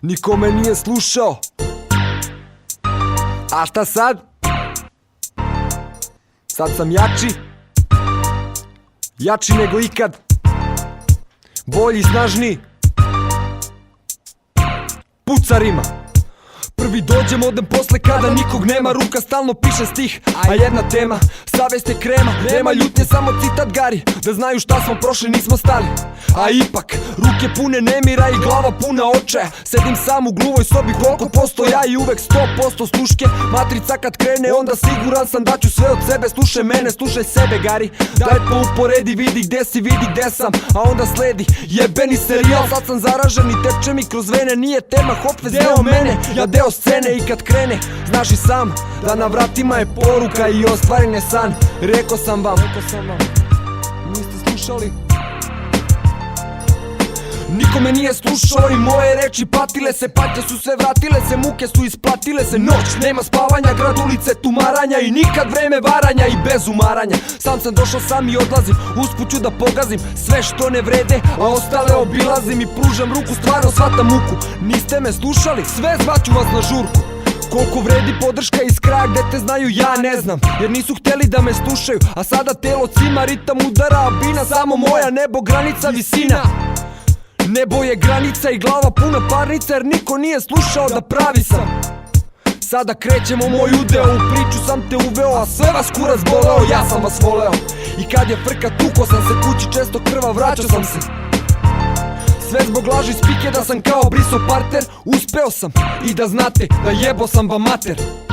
Niko me nije slušao. A šta sad? Sad sam jači. Jači nego ikad. Bolji, snažniji. Pucarima. Prvi dođem, odem posle kada nikog nema. Ruka stalno piše stih, a jedna tema. Savest je krema, nema ljutnje, samo citat gari. Da znaju šta smo prošli, nismo stali. A ipak, ruke pune nemira i glava puna očaja. Sedim sam u gluvoj sobi, koliko posto ja i uvek 100% sluške. Matrica kad krene, onda siguran sam da ću sve od sebe. Slušaj mene, slušaj sebe gari. Daj pa uporedi, vidi gde si, vidi gde sam. A onda sledi jebeni serijal. Sad sam zaražen i teče mi kroz vene. Nije tema, hop vez deo mene, ja deo scene. I kad krene, znaš i sam da na vratima je poruka i ostvaren je san. Rekao sam vam, niste slušali. Niko me nije slušao i moje reči patile se. Patnje su se vratile se, muke su isplatile se. Noć, nema spavanja, grad, ulice, tumaranja. I nikad vreme varanja i bez umaranja. Sam sam došao, sam i odlazim. Usput ću da pogazim sve što ne vrede, a ostale obilazim i pružam ruku, stvarno shvatam muku. Niste me slušali, sve zvaću vas na žurku. Koliko vredi podrška iz kraja gde te znaju, ja ne znam. Jer nisu hteli da me slušaju, a sada telo cima, ritam udara, a bina samo moja. Nebo, granica, visina. Nebo je granica i glava puna parnica, jer niko nije slušao da pravi sam. Sada krećemo moj udeo, u priču sam te uveo, a sve vas kurac boleo, ja sam vas voleo. I kad je frka tuko sam se kući, često krva, vraćao sam se. Sve zbog laži spike da sam kao briso parter. Uspeo sam i da znate da jebo sam vam mater.